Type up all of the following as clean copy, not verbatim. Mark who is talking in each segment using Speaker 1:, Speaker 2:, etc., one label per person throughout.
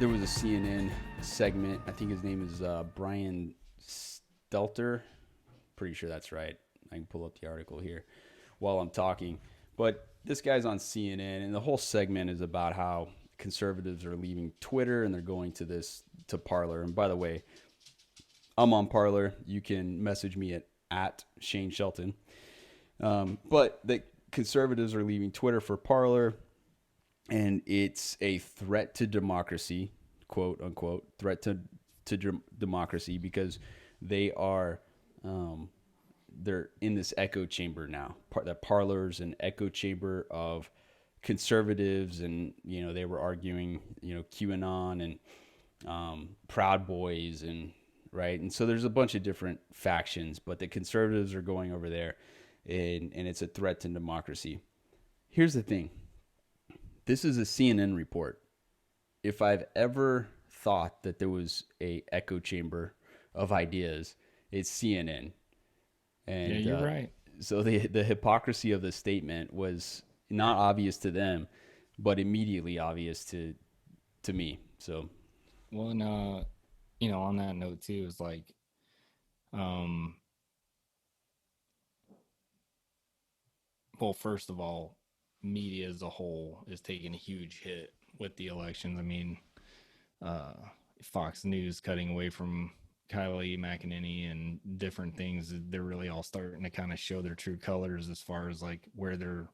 Speaker 1: there was a CNN segment. I think his name is Brian Stelter. Pretty sure that's right. I can pull up the article here while I'm talking. But this guy's on CNN, and the whole segment is about how conservatives are leaving Twitter and they're going to Parler. And by the way, I'm on Parler. You can message me at Shane Shelton. But the conservatives are leaving Twitter for Parler, and it's a threat to democracy, quote unquote, threat to democracy, because they are they're in this echo chamber now. That Parler's an echo chamber of conservatives, and they were arguing QAnon and Proud Boys and right, and so there's a bunch of different factions, but the conservatives are going over there, and it's a threat to democracy. Here's the thing. This is a CNN report. If I've ever thought that there was a echo chamber of ideas, it's CNN. And
Speaker 2: Yeah, you're right.
Speaker 1: so the hypocrisy of the statement was not obvious to them, but immediately obvious to me. So
Speaker 2: Well, and on that note too, is like, um, well, first of all, media as a whole is taking a huge hit with the elections. I mean, uh, Fox News cutting away from Kylie McEnany and different things. They're really all starting to kind of show their true colors as far as like where their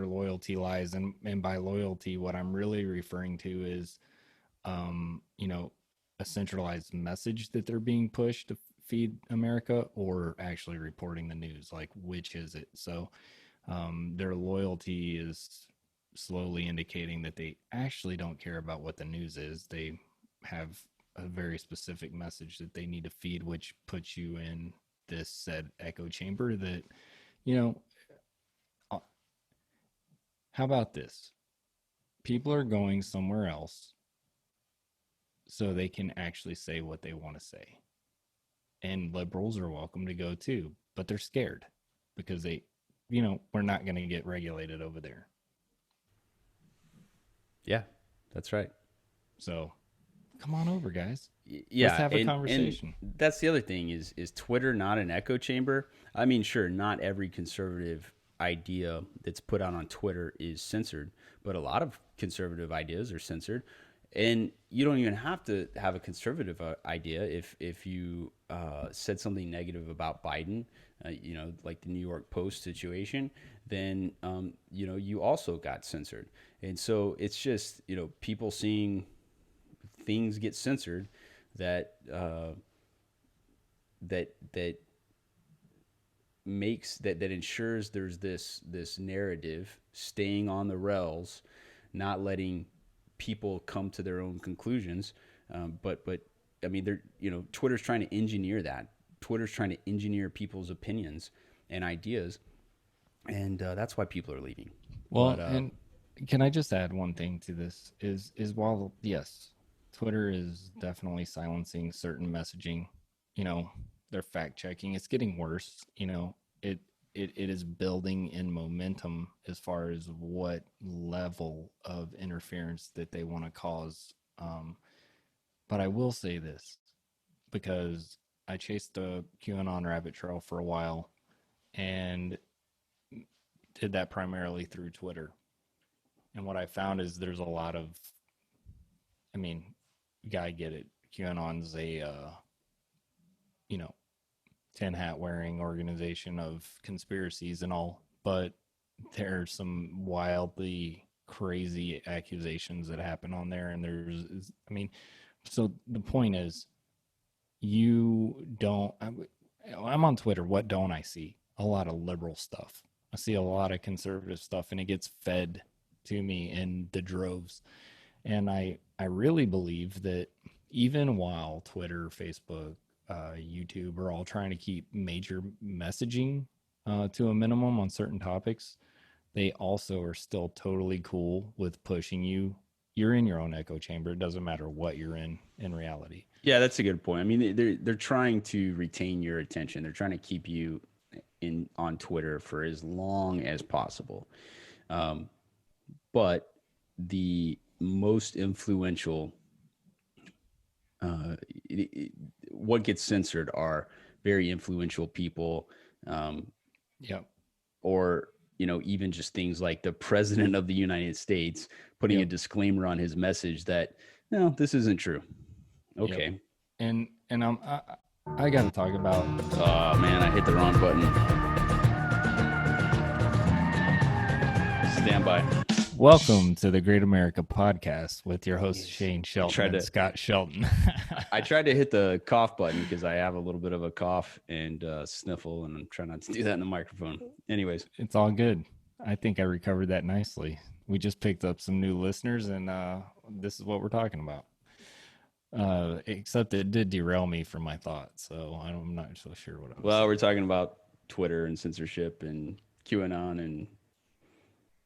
Speaker 2: loyalty lies. And by loyalty, what I'm really referring to is, um, you know, a centralized message that they're being pushed to feed America, or actually reporting the news. Like, which is it? So their loyalty is slowly indicating that they actually don't care about what the news is. They have a very specific message that they need to feed, which puts you in this said echo chamber that, you know, uh, how about this? People are going somewhere else so they can actually say what they want to say. And liberals are welcome to go too, but they're scared because we're not going to get regulated over there.
Speaker 1: yeah, that's right.
Speaker 2: So come on over, guys. Let's
Speaker 1: Yeah,
Speaker 2: have a
Speaker 1: and
Speaker 2: conversation.
Speaker 1: that's the other thing, is Twitter not an echo chamber? I mean, sure, not every conservative idea that's put out on Twitter is censored, but a lot of conservative ideas are censored. And you don't even have to have a conservative idea if you said something negative about Biden, like the New York Post situation, then you also got censored. And so it's just people seeing things get censored that that makes that ensures there's this narrative staying on the rails, not letting people come to their own conclusions. But I mean, they're Twitter's trying to engineer that. Twitter's trying to engineer people's opinions and ideas, and that's why people are leaving.
Speaker 2: Well,
Speaker 1: But
Speaker 2: and can I just add one thing to this? Is while yes, Twitter is definitely silencing certain messaging, you know, they're fact checking. It's getting worse. It it is building in momentum as far as what level of interference that they want to cause. But I will say this, because I chased the QAnon rabbit trail for a while and did that primarily through Twitter. And what I found is there's a lot of, I mean, you gotta get it. QAnon's a, you know, tin hat wearing organization of conspiracies and all, but there's some wildly crazy accusations that happen on there. And I mean, so the point is, you don't, I'm on Twitter. What don't I see? A lot of liberal stuff. I see a lot of conservative stuff, and it gets fed to me in the droves. And I really believe that even while Twitter, Facebook, YouTube are all trying to keep major messaging to a minimum on certain topics, they also are still totally cool with pushing you. You're in your own echo chamber. It doesn't matter what you're in reality.
Speaker 1: yeah, that's a good point. I mean, they're trying to retain your attention. They're trying to keep you in on Twitter for as long as possible. Um, but the most influential uh, what gets censored are very influential people, um,
Speaker 2: Yep.
Speaker 1: or even just things like the president of the United States putting a
Speaker 2: Yep.
Speaker 1: disclaimer on his message that no, this isn't true.
Speaker 2: Yep.
Speaker 1: Okay.
Speaker 2: And I got to talk about.
Speaker 1: Oh man, I hit the wrong button. Stand by.
Speaker 2: Welcome to the Great America Podcast with your hosts
Speaker 1: Jeez.
Speaker 2: Shane
Speaker 1: I
Speaker 2: Shelton
Speaker 1: tried
Speaker 2: and
Speaker 1: to
Speaker 2: Scott Shelton.
Speaker 1: I tried to hit the cough button because I have a little bit of a cough and sniffle, and I'm trying not to do that in the microphone. Anyways,
Speaker 2: It's all good. I think I recovered that nicely. We just picked up some new listeners, and this is what we're talking about. Except it did derail me from my thoughts, so I'm not so sure what I was
Speaker 1: well,
Speaker 2: saying.
Speaker 1: we're talking about Twitter and censorship and QAnon and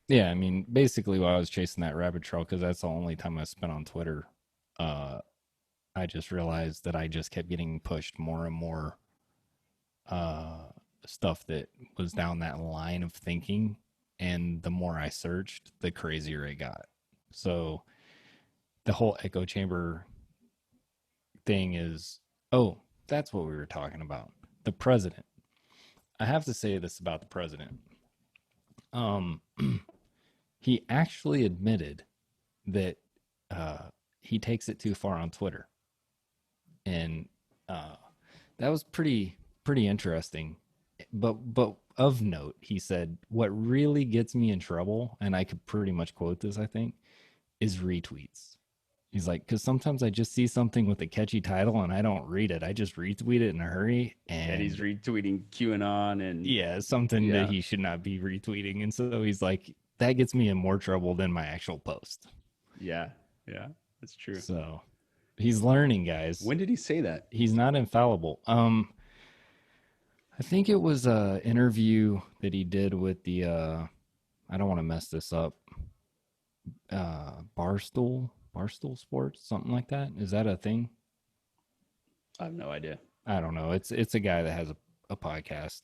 Speaker 2: Yeah, I mean, basically, while I was chasing that rabbit trail, because that's the only time I spent on Twitter, uh, I just realized that I just kept getting pushed more and more uh, stuff that was down that line of thinking. And the more I searched, the crazier it got. So the whole echo chamber thing is, oh, that's what we were talking about. The president. I have to say this about the president. Um, he actually admitted that uh, he takes it too far on Twitter, and uh, that was pretty interesting. But of note, he said, "What really gets me in trouble, and I could pretty much quote this, I think, is retweets." He's like, because sometimes I just see something with a catchy title and I don't read it. I just retweet it in a hurry,
Speaker 1: and he's
Speaker 2: and
Speaker 1: retweeting QAnon and
Speaker 2: yeah, something that
Speaker 1: yeah,
Speaker 2: he should not be retweeting. And so he's like, that gets me in more trouble than my actual post.
Speaker 1: yeah, yeah. That's true.
Speaker 2: So he's learning, guys.
Speaker 1: When did he say that?
Speaker 2: He's not infallible. I think it was a interview that he did with the I don't want to mess this up. Barstool Sports, something like that. Is that a thing?
Speaker 1: I have no idea.
Speaker 2: I don't know. It's a guy that has a podcast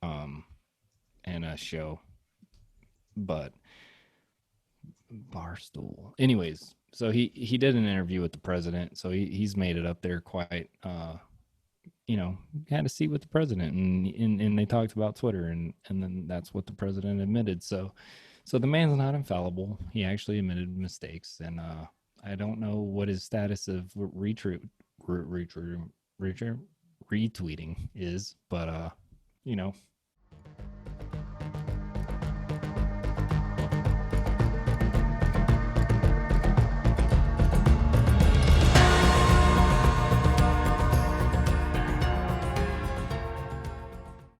Speaker 2: um and a show, but Barstool. Anyways, so he did an interview with the president, so he's made it up there quite had a seat with the president, and they talked about Twitter, and then that's what the president admitted. So the man's not infallible. He actually admitted mistakes, and I don't know what his status of retweeting is, but you know,